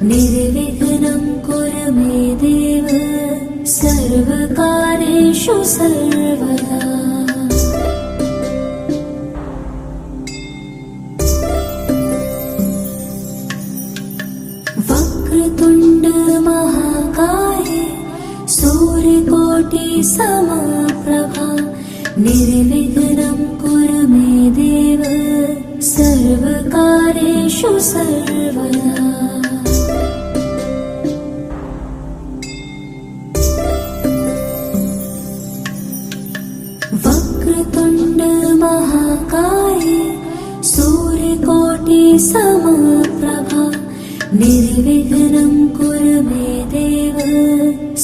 निर्विघ्नं कुरु मे देव सर्वकार्येषु सर्वदा। वक्रतुण्ड महाकाय सूर्यकोटि समप्रभा निर्विघ्नं कुरु मे देव सर्वकार्येषु सर्वदा। वक्रतुण्ड महाकाय सूर्यकोटि समप्रभा निर्विघ्नं कुरु मे देव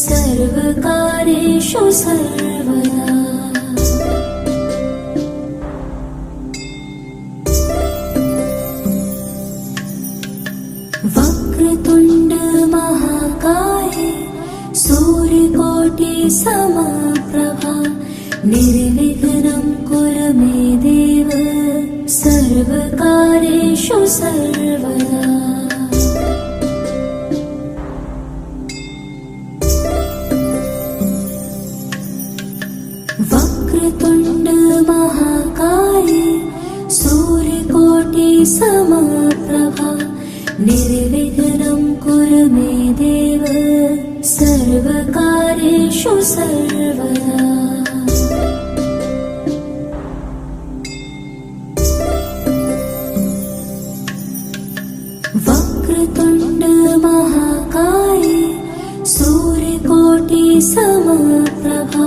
सर्वकार्येषु सर्वदा। वक्रतुण्ड महाकाय सूर्यकोटि समप्रभा निर्विघ्नं कुरु मे देव सर्वकार्येषु सर्वदा। वक्रतुण्ड महाकाय सूर्यकोटि समप्रभा निर्विघ्नं कुरु मे देव सर्वकार्येषु सर्वदा। वक्रतुण्ड महाकाय सूर्यकोटि समप्रभा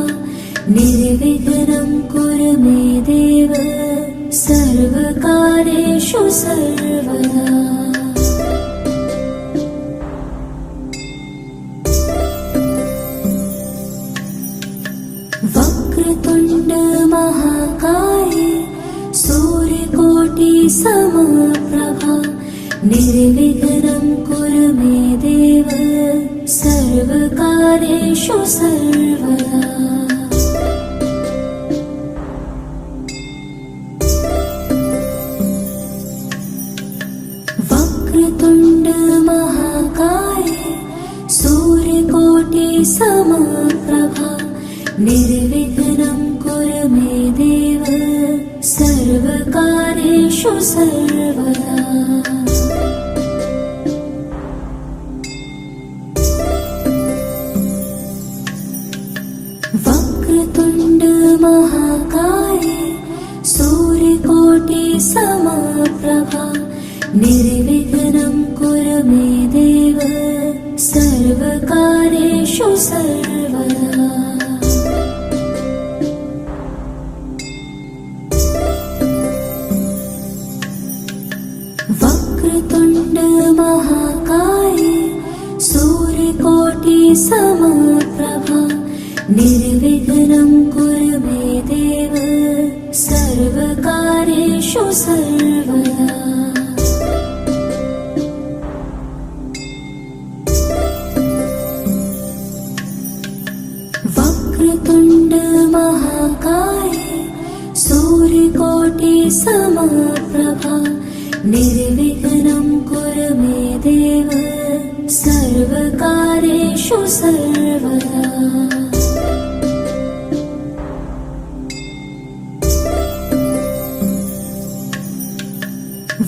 निर्विघ्नं कुरु मे देव सर्वकार्येषु सर्वदा। वक्रतुण्ड महाकाय सूर्यकोटि समप्रभा निर्विघ्नं कुरु मे देव सर्वकार्येषु सर्वदा। वक्रतुण्ड महाकाय सूर्यकोटि समप्रभा निर्विघ्नं कुरु मे देव सर्वकार्येषु सर्वदा। वक्रतुण्ड महाकाय सूर्यकोटि समप्रभा निर्विघ्नं कुरु मे देव सर्वकार्येषु सर्वदा। वक्रतुण्ड महाकाय सूर्यकोटि समप्रभा निर्विघ्नं कुरु मे देव सर्वकार्येषु सर्वदा। वक्रतुण्ड महाकाय सूर्यकोटि समप्रभा निर्विघ्नं कुरु मे देव सर्वकार्येषु सर्वदा।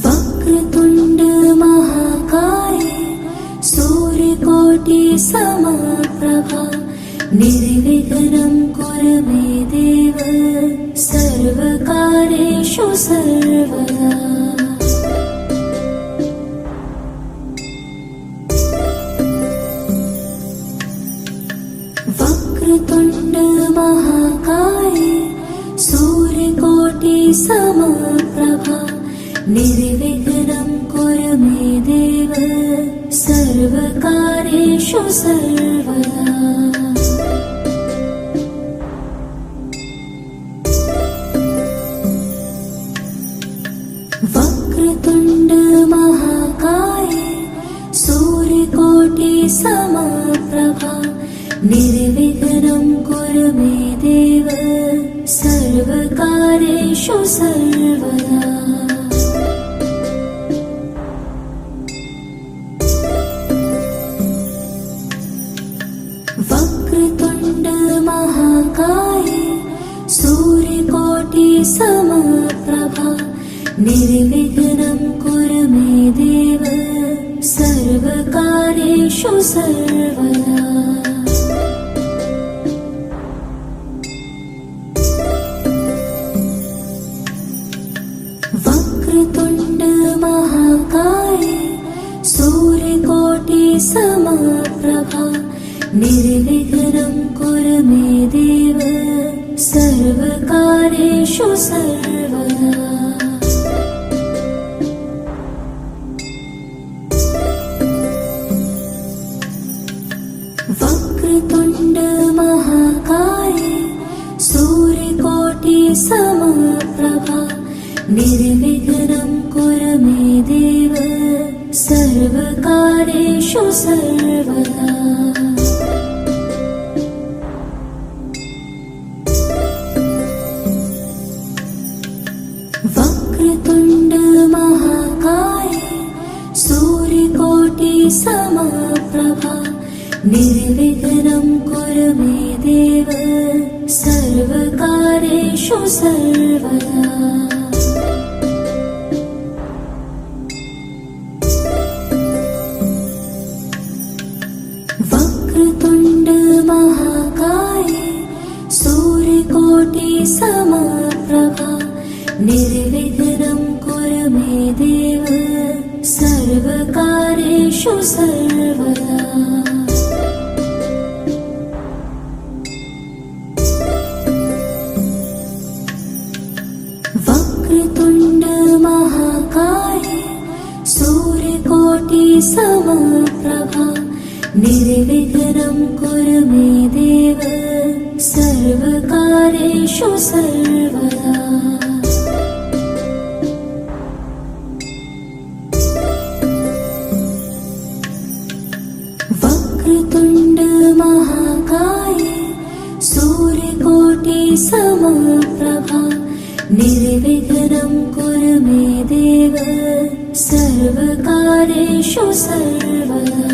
वक्रतुण्ड महाकाय सूर्यकोटि समप्रभा निर्विघ्नं कुरु मे देव सर्वकार्येषु सर्वदा। वक्रतुण्ड महाकाय सूर्यकोटि समप्रभा निर्विघ्नं कुरु मे देव सर्वकार्येषु सर्वदा। वक्रतुण्ड महाकाय सूर्यकोटि समप्रभा निर्विघ्नं कुरु मे देव सर्वकार्येषु सर्वदा। निर्विघ्नं कुरु मे देव सर्वकार्येषु सर्वदा। वक्रतुण्ड महाकाय सूर्यकोटि समप्रभा निर्विघ्नं कुरु मे देव सर्वकार्येषु सर्वदा। वक्रतुण्ड महाकाय सूर्यकोटि समप्रभा निर्विघ्नं कुरु मे देव सर्वकार्येषु सर्वदा। वक्रतुण्ड महाकाय सूर्यकोटि समप्रभा निर्विघ्नं कुरु मे देव सर्वकार्येषु सर्वदा। वक्रतुण्ड महाकाय सूर्यकोटि समप्रभा निर्विघ्नं कुरु मे देव सर्वकार्येषु सर्वदा। वक्रतुण्ड महाकाय सूर्यकोटि समप्रभा निर्विघ्नं कुरु मे देव सर्वकार्येषु सर्वदा। वक्रतुण्ड महाकाय सूर्यकोटि समप्रभा निर्विघ्नं कुरु मे देव सर्वकार्येषु सर्वदा।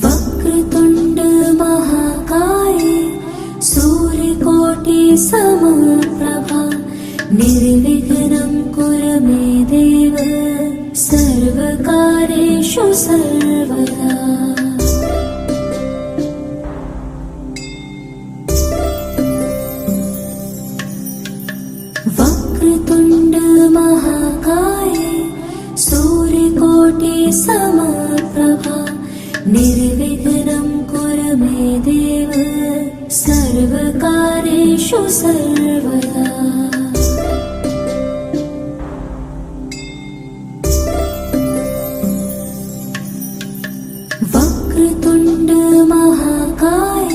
वक्रतुण्ड महाकाय सूर्यकोटि समप्रभा निर्विघ्नं कुरु मे देव सर्वकार्येषु सर्वदा। वक्रतुण्ड महाकाय सूर्यकोटि समप्रभा निर्विघ्नं कुरु मे देव सर्वकार्येषु सर्वदा। वक्रतुण्ड महाकाय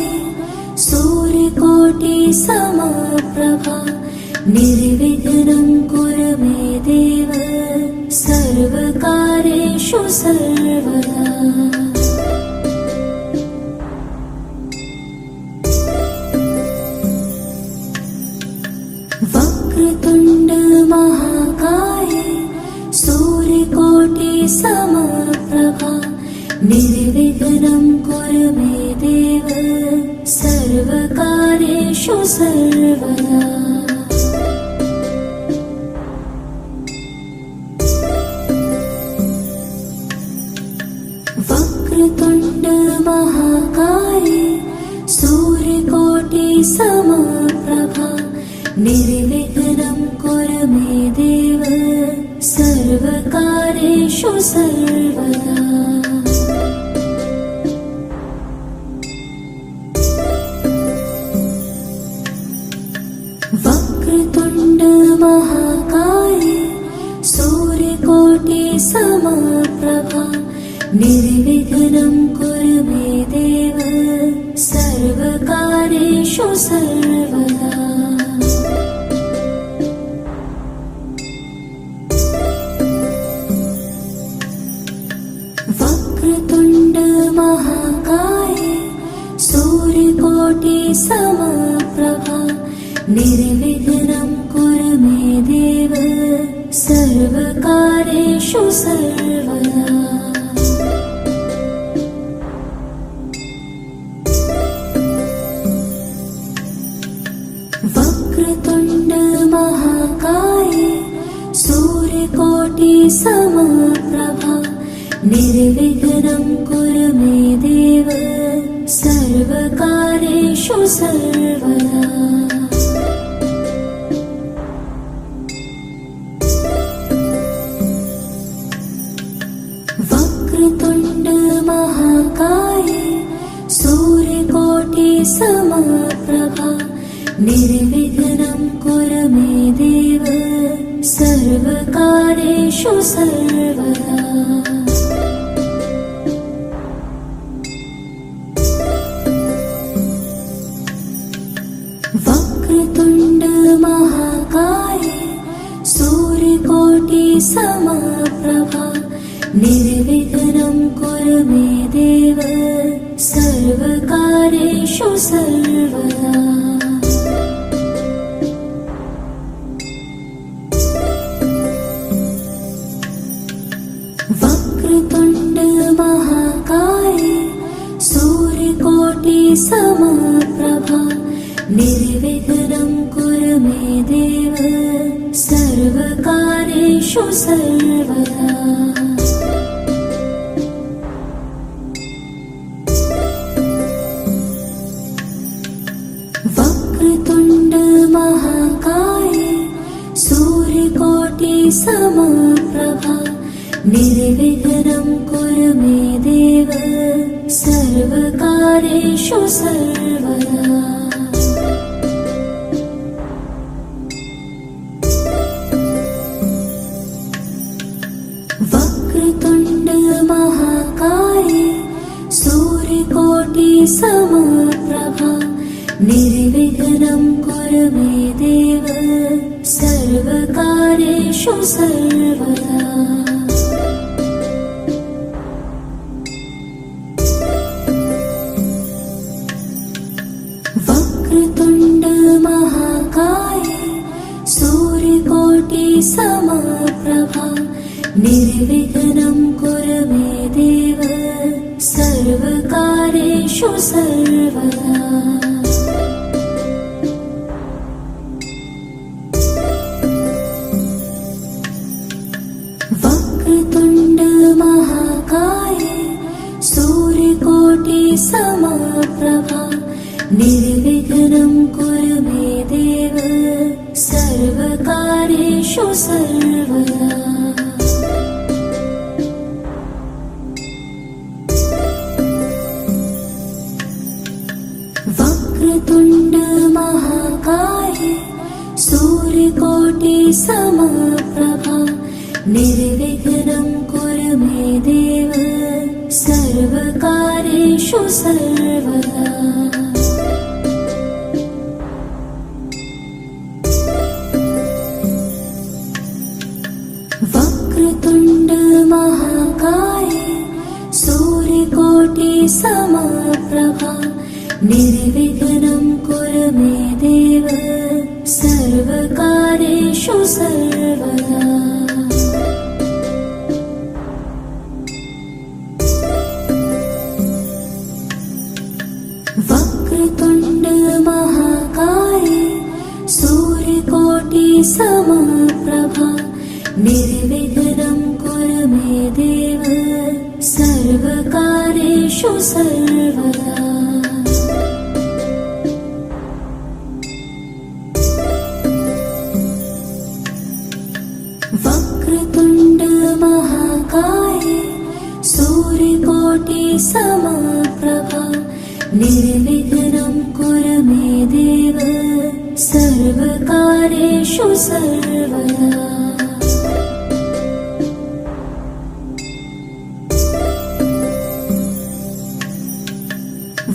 सूर्यकोटि समप्रभा निर्विघ्नं कुरु मे देव सर्वकार्येषु सर्वदा। वक्रतुण्ड महाकाय सूर्यकोटि समप्रभा निर्विघ्नं कुरु मे देव सर्वकार्येषु सर्वदा। वक्रतुण्ड महाकाय सूर्यकोटि समप्रभा निर्विघ्नं कुरु मे देव सर्वकार्येषु सर्वदा। वक्रतुण्ड महाकाय सूर्यकोटि समप्रभा निर्विघ्नं कुरु मे देव सर्वकार्येषु सर्वदा। वक्रतुण्ड महाकाय सूर्यकोटि समप्रभा निर्विघ्नं कुरु मे देव सर्वकार्येषु सर्वदा। निर्विघ्नं कुरु मे देव सर्वकार्येषु सर्वदा। वक्रतुण्ड महाकाय सूर्यकोटि समप्रभा निर्विघ्नं कुरु मे देव सर्वकार्येषु सर्वदा। वक्रतुण्ड महाकाय सूर्यकोटि समप्रभा निर्विघ्नं कुरु मे देव सर्वकार्येषु सर्वदा। वक्रतुण्ड महाकाय सूर्यकोटि समप्रभा निर्विघ्नं कुरु मे देव सर्वकार्येषु सर्वदा। वक्रतुण्ड महाकाय सूर्यकोटि समप्रभा निर्विघ्नं कुरु मे देव सर्वकार्येषु सर्वदा। वक्रतुण्ड महाकाय सूर्यकोटि समप्रभा निर्विघ्नं कुरु मे देव सर्वकार्येषु सर्वदा। वक्रतुण्ड महाकाय सूर्यकोटि समप्रभा निर्विघ्नं कुरु मे देव सर्वकार्येषु सर्वदा। वक्रतुण्ड महाकाय सूर्यकोटि समप्रभा निर्विघ्नं कुरु मे देव सर्वकार्येषु सर्वदा। वक्रतुण्ड महाकाय सूर्यकोटि समप्रभा निर्विघ्नं कुरु मे देव सर्वकार्येषु सर्वदा। वक्रतुण्ड महाकाय सूर्यकोटि समप्रभा निर्विघ्नं कुरु मे देव सर्वकार्येषु सर्वदा। वक्रतुण्ड महाकाय सूर्यकोटि समप्रभा निर्विघ्नं कुरु मे देव सर्वकार्येषु सर्वदा। वक्रतुण्ड महाकाय सूर्यकोटि समप्रभा निर्विघ्नं कुरु मे देव सर्वकार्येषु सर्वदा।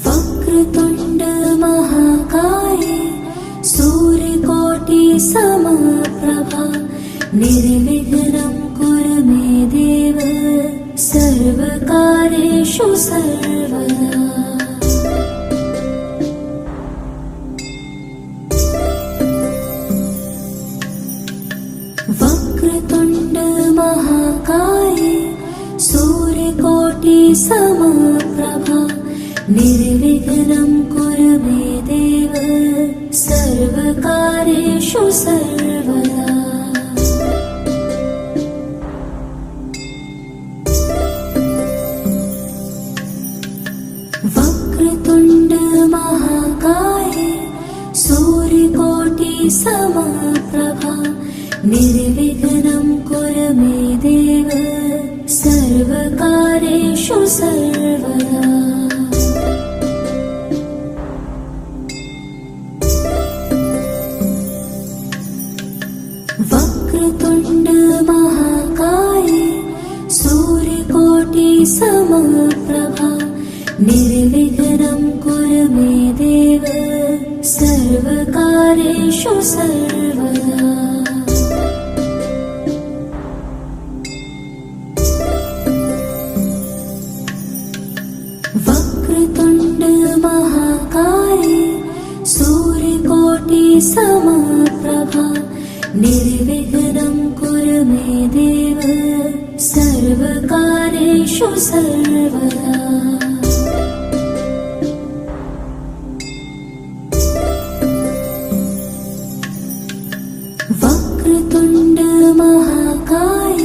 वक्रतुण्ड महाकाय सूर्यकोटि समप्रभा निर्विघ्नं कुरु मे देव सर्वकार्येषु सर्वदा। वक्रतुण्ड महाकाय सूर्यकोटि समप्रभा निर्विघ्नं कुरु मे देव सर्वकार्येषु सर्वदा। निर्विघ्नं कुरु मे देव सर्वकार्येषु सर्वदा। वक्रतुण्ड महाकाय सूर्यकोटि समप्रभा निर्विघ्नं कुरु मे देव सर्वकार्येषु सर्वदा। वक्रतुण्ड महाकाय सूर्यकोटि समप्रभा निर्विघ्नं कुरु मे देव सर्वकार्येषु सर्वदा। वक्रतुण्ड महाकाय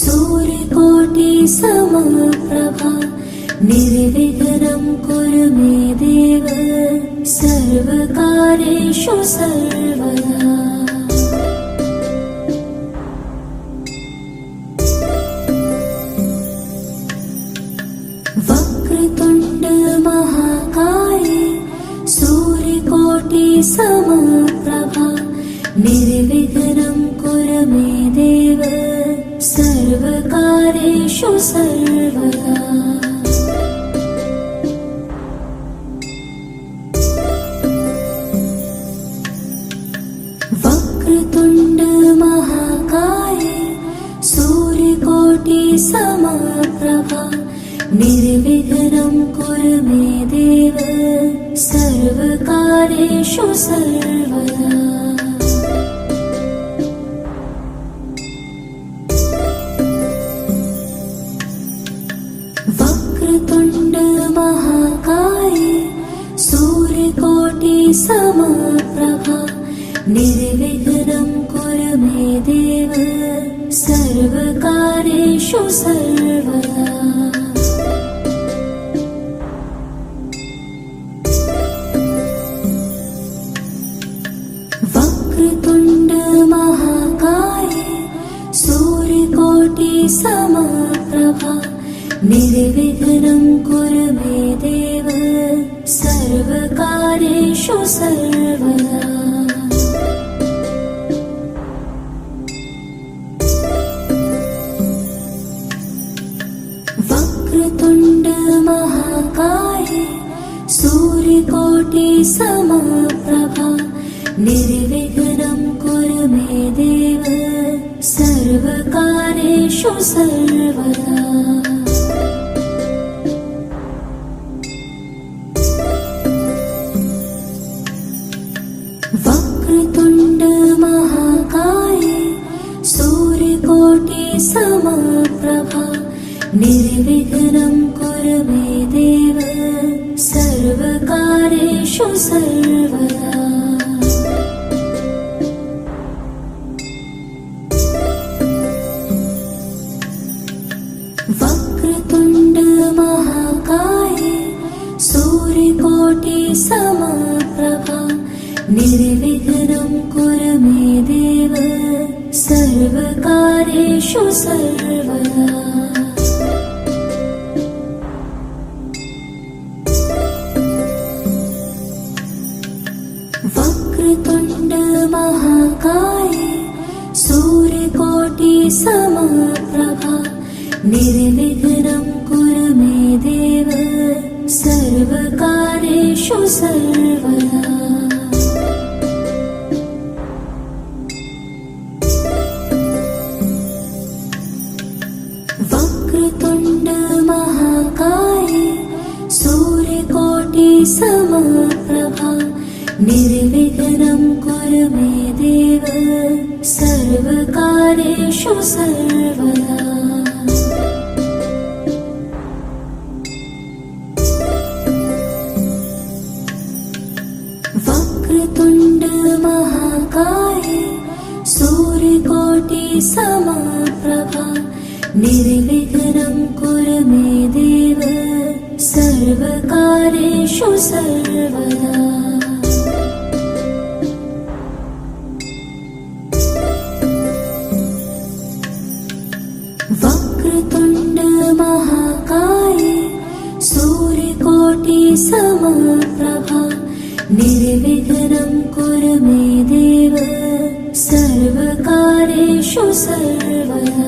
सूर्यकोटि समप्रभा निर्विघ्नं कुरु मे देव सर्वकार्येषु सर्वदा। वक्रतुण्ड महाकाय सूर्यकोटि समप्रभा निर्विघ्नं कुरु मे देव सर्वकार्येषु सर्वदा। वक्रतुण्ड महाकाय सूर्यकोटि समप्रभा निर्विघ्नं कुरु मे देव सर्वकार्येषु सर्वदा। वक्रतुण्ड महाकाय सूर्यकोटि समप्रभा निर्विघ्नं कुरु मे देव सर्वकार्येषु सर्वदा। वक्रतुण्ड महाकाय सूर्यकोटि समप्रभा निर्विघ्नं कुरु मे देव सर्वकार्येषु सर्वदा। वक्रतुण्ड महाकाय सूर्यकोटि समप्रभा निर्विघ्नं कुरु मे देव सर्वकार्येषु सर्वदा। वक्रतुण्ड महाकाय सूर्यकोटि समप्रभा निर्विघ्नं कुरु मे देव सर्वकार्येषु सर्वदा। वक्रतुण्ड महाकाय सूर्यकोटि समप्रभा निर्विघ्नं कुरु मे देव सर्वकार्येषु सर्वदा। वक्रतुण्ड महाकाय सूर्यकोटि समप्रभा निर्विघ्नं कुरु मे देव सर्वकार्येषु सर्वदा। वक्रतुण्ड महाकाय सूर्यकोटि समप्रभा निर्विघ्नं कुरु मे देव सर्वकार्येषु सर्वदा। वक्रतुण्ड महाकाय सूर्यकोटि समप्रभा निर्विघ्नं कुरु मे देव सर्वकार्येषु सर्वदा। समप्रभा निर्विघ्नं कुरु मे देव सर्वकार्येषु सर्वदा।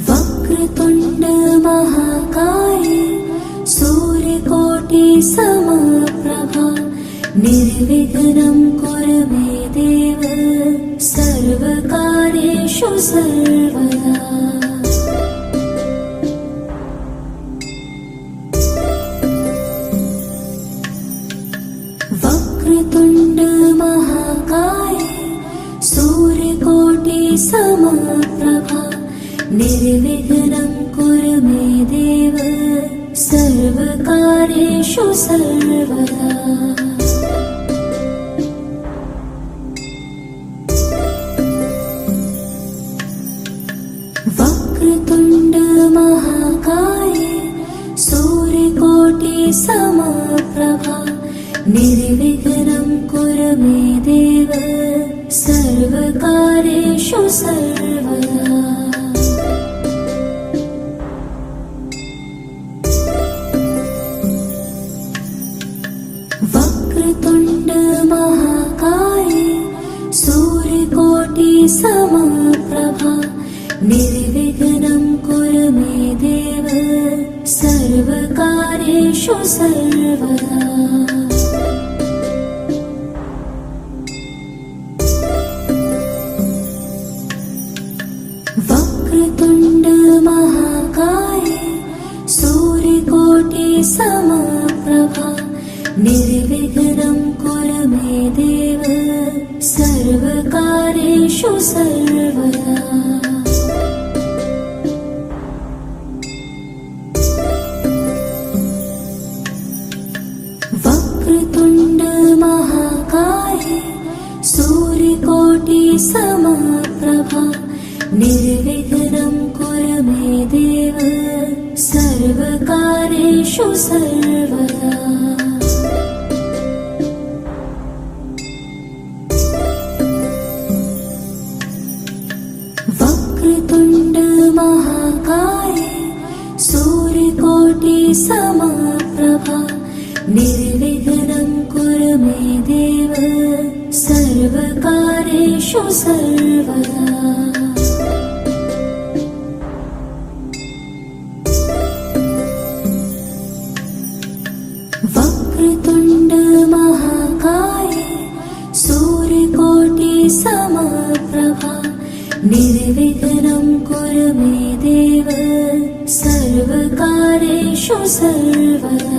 वक्रतुण्ड महाकाय सूर्यकोटि समप्रभा निर्विघ्नं कुरु मे देव सर्वकार्येषु सर्वदा। वक्रतुण्ड महाकाय सूर्यकोटि समप्रभा निर्विघ्नं कुरु मे देव सर्वकार्येषु सर्वदा। वक्रतुण्ड महाकाय सूर्यकोटि समप्रभा निर्विघ्नं कुरु मे देव सर्वकार्येषु सर्वदा। वक्रतुण्ड महाकाय सूर्यकोटि समप्रभा निर्विघ्नं कुरु मे देव सर्वकार्येषु सर्वदा। वक्रतुण्ड महाकाय सूर्यकोटि समप्रभा निर्विघ्नं कुरु मे देव सर्वकार्येषु सर्वदा। वक्रतुण्ड महाकाय सूर्यकोटि समप्रभा निर्विघ्नं कुरु मे देव सर्वकार्येषु सर्वदा। वक्रतुण्ड महाकाय सूर्यकोटि समप्रभा निर्विघ्नं कुरु मे देव सर्वकार्येषु सर्वदा। वक्रतुण्ड महाकाय सूर्यकोटि समप्रभा निर्विघ्नं कुरु मे देव सर्वकार्येषु सर्वदा।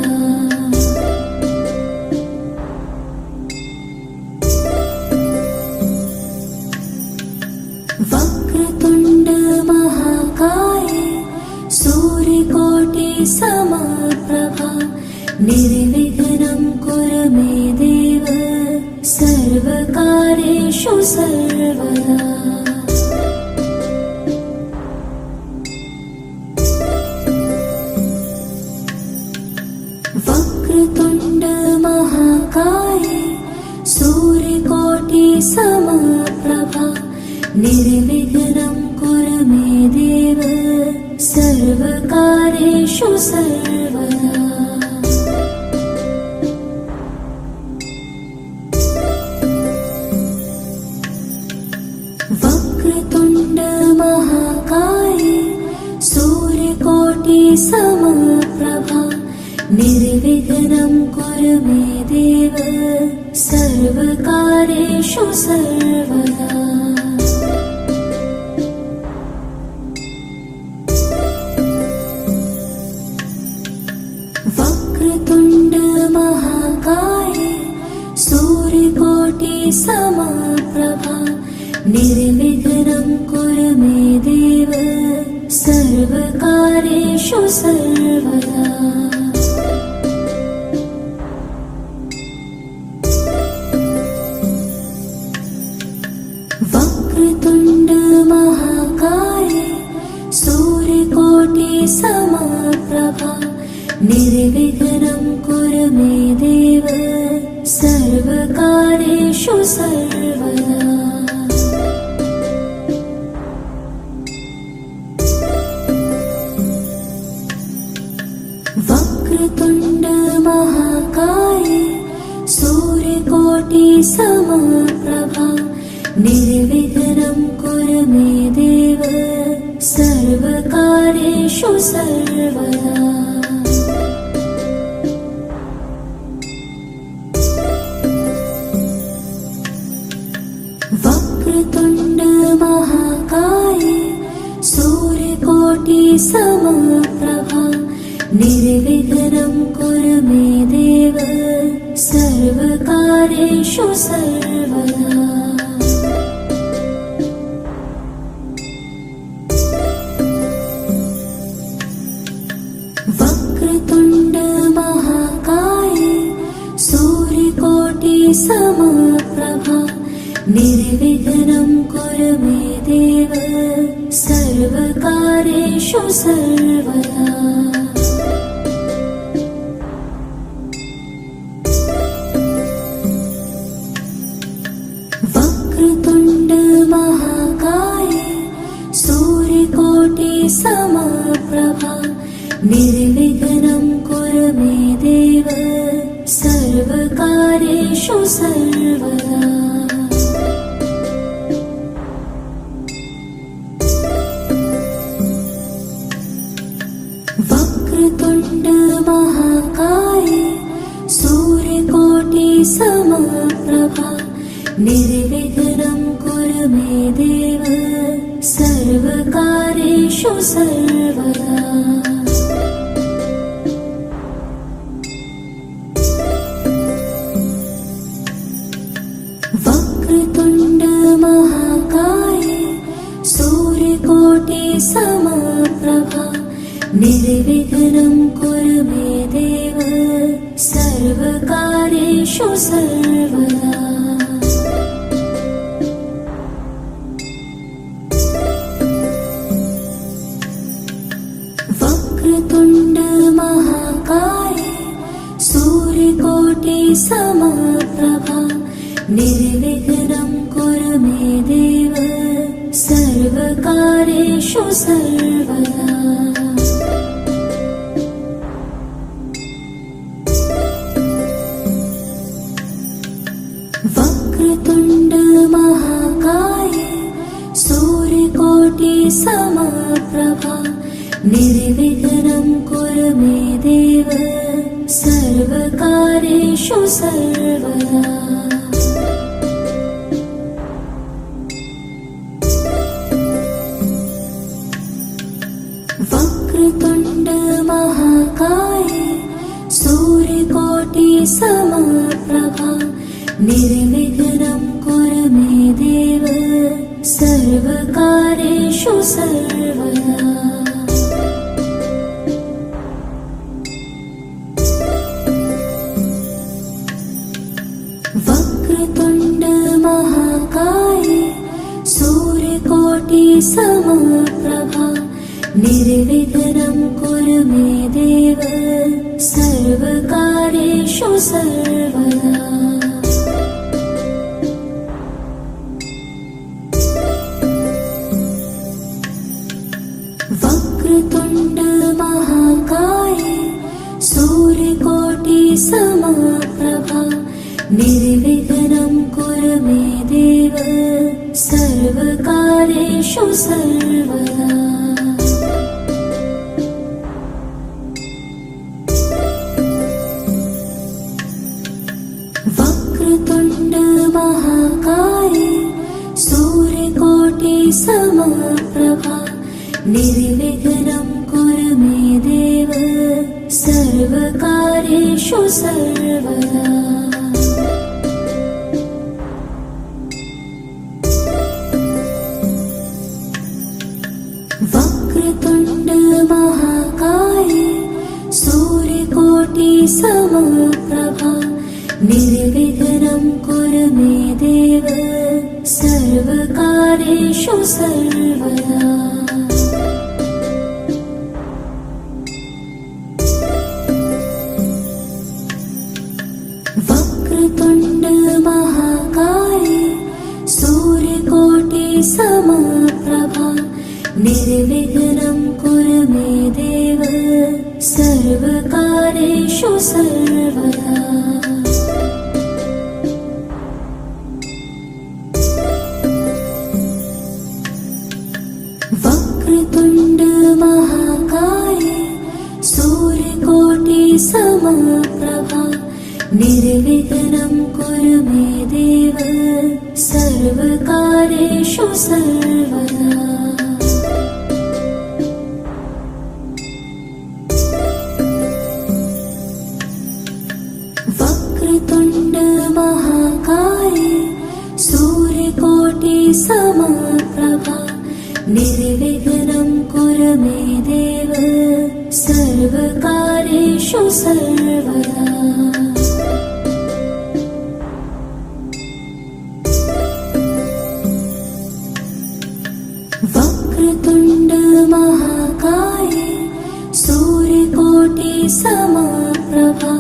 वक्रतुण्ड महाकाय सूर्यकोटि समप्रभा निर्विघ्नं कुरु मे देव सर्वकार्येषु सर्वदा। वक्रतुण्ड महाकाय सूर्यकोटि समप्रभा निर्विघ्नं कुरु मे देव सर्वकार्येषु सर्वदा। वक्रतुण्ड महाकाय सूर्यकोटि समप्रभा निर्विघ्नं कुरु मे देव सर्वकार्येषु सर्वदा। वक्रतुण्ड महाकाय सूर्यकोटि समप्रभा निर्विघ्नं कुरु मे देव सर्वकार्येषु सर्वदा। वक्रतुण्ड महाकाय सूर्यकोटि समप्रभा निर्विघ्नं कुरु मे देव सर्वकार्येषु सर्वदा। समप्रभा निर्विघ्नं कुरु मे देव सर्वकार्येषु सर्वदा। वक्रतुण्ड महाकाय सूर्यकोटि समप्रभा निर्विघ्नं कुरु मे देव सर्वकार्येषु सर्वदा। वक्रतुण्ड महाकाय सूर्यकोटि समप्रभा निर्विघ्नं कुरु मे देव सर्वकार्येषु सर्वदा। वक्रतुण्ड महाकाय सूर्यकोटि समप्रभा निर्विघ्नं कुरु मे देव सर्वकार्येषु सर्वदा। वक्रतुण्ड महाकाय सूर्यकोटि समप्रभा निर्विघ्नं कुरु मे देव सर्वकार्येषु सर्वदा। वक्रतुण्ड महाकाय सूर्यकोटि समप्रभा निर्विघ्नं कुरु मे देव सर्वकार्येषु सर्वदा। वक्रतुण्ड महाकाय सूर्यकोटि समप्रभा निर्विघ्नं कुरु मे देव सर्वकार्येषु सर्वदा। वक्रतुण्ड महाकाय सूर्यकोटि समप्रभा निर्विघ्नं कुरु मे देव सर्वकार्येषु सर्वदा। वक्रतुण्ड महाकाय सूर्यकोटि समप्रभा निर्विघ्नं कुरु मे देव सर्वकार्येषु सर्वदा। वक्रतुण्ड महाकाय सूर्यकोटि समप्रभा निर्विघ्नं कुरु मे देव सर्वकार्येषु सर्वदा। वक्रतुण्ड महाकाय सूर्यकोटि समप्रभा निर्विघ्नं कुरु मे देव सर्वकार्येषु सर्वदा। वक्रतुण्ड महाकाय सूर्यकोटि समप्रभा निर्विघ्नं कुरु मे देव सर्वकार्येषु सर्वदा। वक्रतुण्ड महाकाय सूर्यकोटि समप्रभा निर्विघ्नं कुरु मे देव सर्वकार्येषु सर्वदा। वक्रतुण्ड महाकाय सूर्यकोटि समप्रभा निर्विघ्नं कुरु मे देव सर्वकार्येषु सर्वदा। समप्रभा निर्विघ्नं कुरु मे देव सर्वकार्येषु सर्वदा। वक्रतुण्ड महाकाय सूर्यकोटि समप्रभा निर्विघ्नं कुरु मे देव सर्वकार्येषु सर्वदा। वक्रतुण्ड महाकाय सूर्यकोटि समप्रभा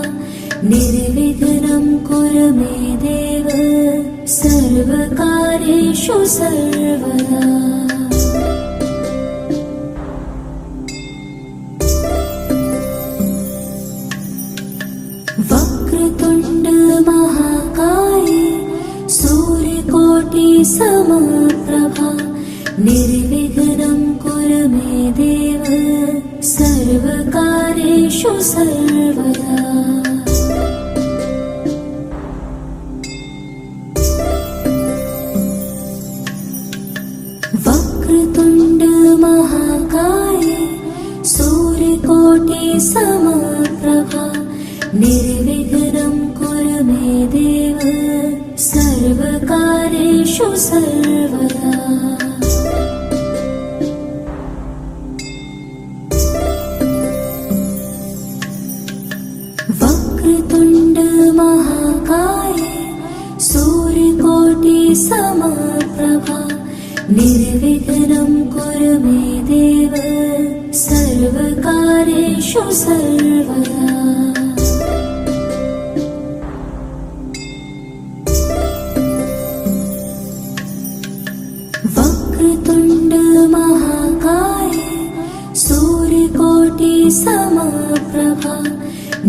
निर्विघ्नं कुरु मे देव सर्वकार्येषु सर्वदा। वक्रतुण्ड महाकाय सूर्यकोटि समप्रभा निर्विघ्नं कुरु मे देव सर्वकार्येषु सर्वदा। वक्रतुण्ड महाकाय सूर्यकोटि समप्रभा निर्विघ्नं कुरु मे देव सर्वकार्येषु सर्वदा। वक्रतुण्ड महाकाय सूर्यकोटि समप्रभा निर्विघ्नं कुरु मे देव सर्वकार्येषु सर्वदा। वक्रतुण्ड महाकाय सूर्यकोटि समप्रभा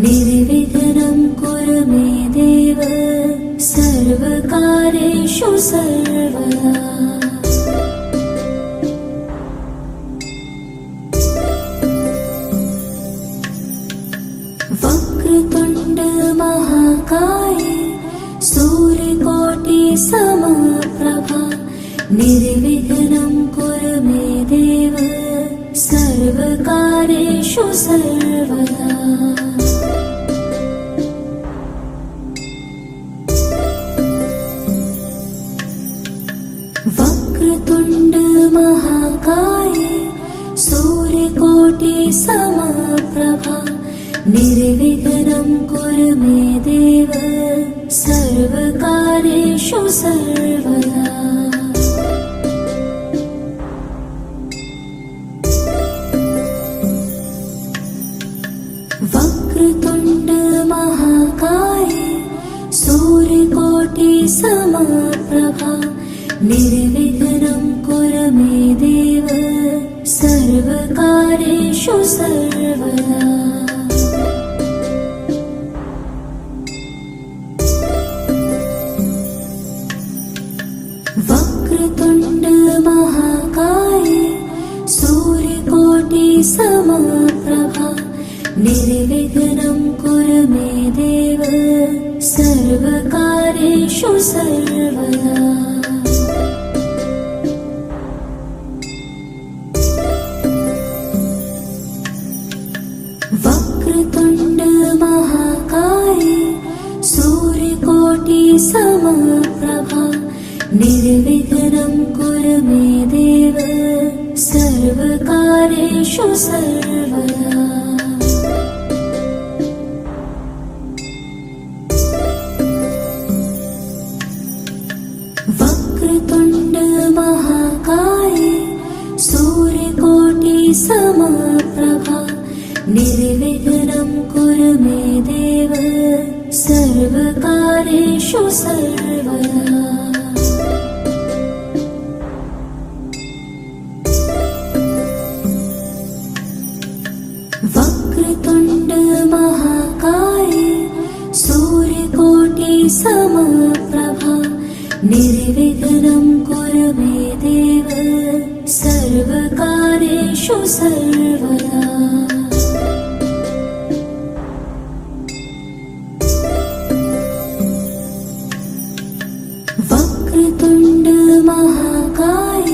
निर्विघ्नं कुरु मे देव सर्वकार्येषु सर्वदा। वक्रतुण्ड महाकाय सूर्यकोटि समप्रभा निर्विघ्नं कुरु मे देव सर्वकार्येषु सर्वदा। वक्रतुण्ड महाकाय सूर्यकोटि समप्रभा निर्विघ्नं कुरु मे देव सर्वकार्येषु सर्वदा। वक्रतुण्ड महाकाय सूर्यकोटि समप्रभा निर्विघ्नं कुरु मे देव सर्वकार्येषु सर्वदा। वक्रतुण्ड महाकाय सूर्यकोटि समप्रभा निर्विघ्नं कुरु मे देव सर्वकार्येषु सर्वदा। वक्रतुण्ड महाकाय सूर्यकोटि समप्रभा निर्विघ्नं कुरु मे देव सर्वकार्येषु सर्वदा। वक्रतुण्ड महाकाय सूर्यकोटि समप्रभा निर्विघ्नं कुरु मे देव सर्वकार्येषु सर्वदा। वक्रतुण्ड महाकाय सूर्यकोटि समप्रभा निर्विघ्नं कुरु मे देव सर्वकार्येषु सर्वदा। वक्रतुण्ड महाकाय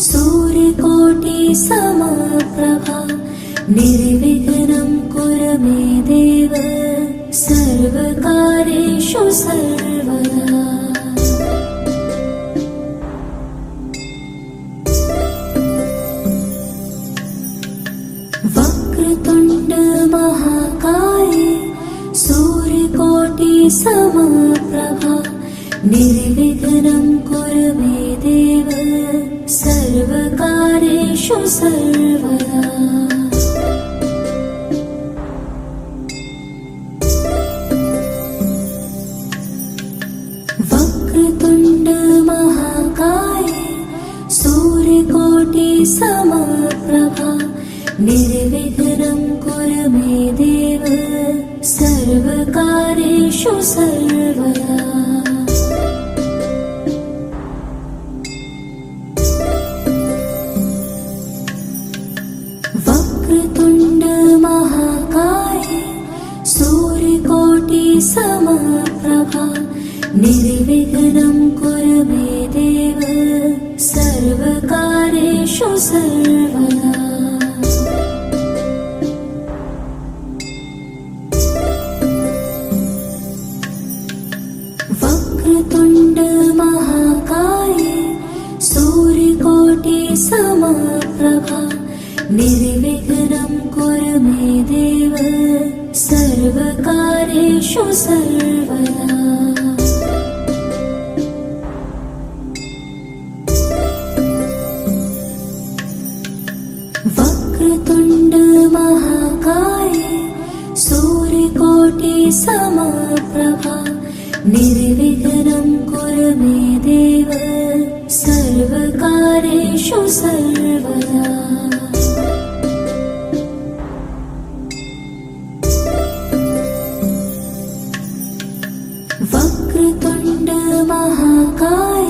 सूर्यकोटि समप्रभा निर्विघ्नं कुरु मे देव सर्वकार्येषु सर्वदा। वक्रतुण्ड महाकाय सूर्यकोटि समप्रभा निर्विघ्नं कुरु मे देव सर्वकार्येषु सर्वदा। वक्रतुण्ड महाकाय सूर्यकोटि समप्रभा निर्विघ्नं कुरु मे देव सर्वकार्येषु सर्वदा। वक्रतुण्ड महाकाय सूर्यकोटि समप्रभा निर्विघ्नं कुरु मे देव सर्वकार्येषु सर्वदा। वक्रतुण्ड महाकाय सूर्यकोटि समप्रभा निर्विघ्नं कुरु मे देव सर्वकार्येषु सर्वदा। वक्रतुण्ड महाकाय सूर्यकोटि समप्रभा निर्विघ्नं कुरु मे देव सर्वकार्येषु सर्वदा। वक्रतुण्ड महाकाय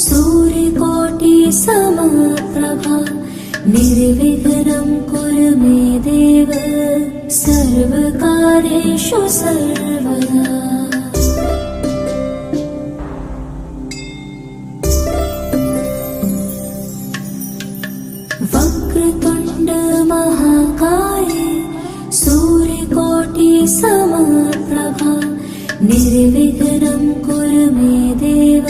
सूर्यकोटि समप्रभा निर्विघ्नं कुरु मे देव सर्वकार्येषु सर्वदा। वक्रतुण्ड महाकाय सूर्यकोटि समप्रभा निर्विघ्नं कुरु मे देव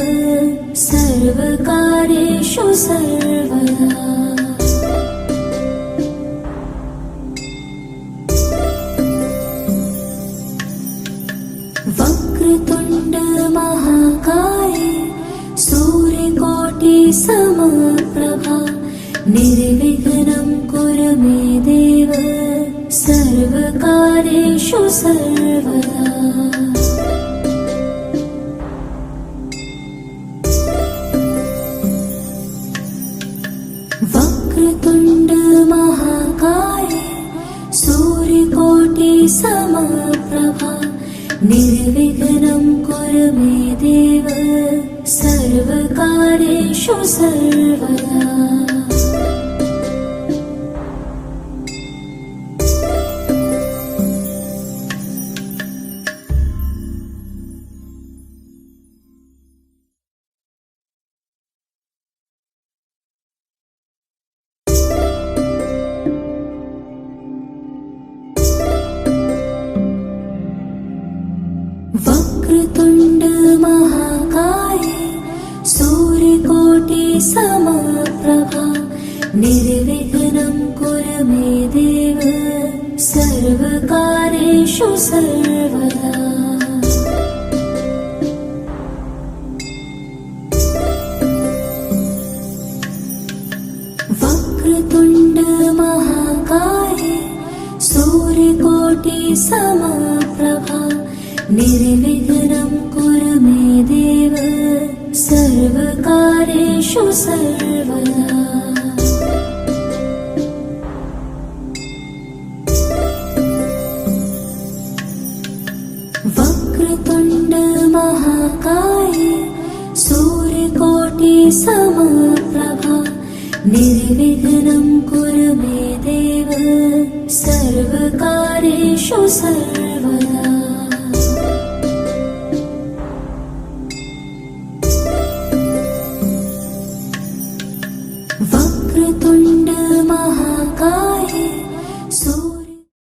सर्वकार्येषु सर्वदा। वक्रतुण्ड महाकाय सूर्यकोटि समप्रभा निर्विघ्नं कुरु मे देव सर्वकार्येषु सर्वदा। वक्रतुण्ड महाकाय सूर्यकोटि समप्रभा निर्विघ्नं कुरु मे देव सर्वकार्येषु सर्वदा। वक्रतुण्ड महाकाय सूर्यकोटि समप्रभा निर्विघ्नं कुरु मे देव सर्वकार्येषु सर्वदा। वक्रतुण्ड महाकाय सूर्यकोटि समप्रभा निर्विघ्नं कुरु मे देव सर्वकार्येषु सर्वदा। वक्रतुण्ड महाकाय सूर्यकोटि समप्रभा निर्विघ्नं कुरु मे देव सर्वकार्येषु सर्वदा।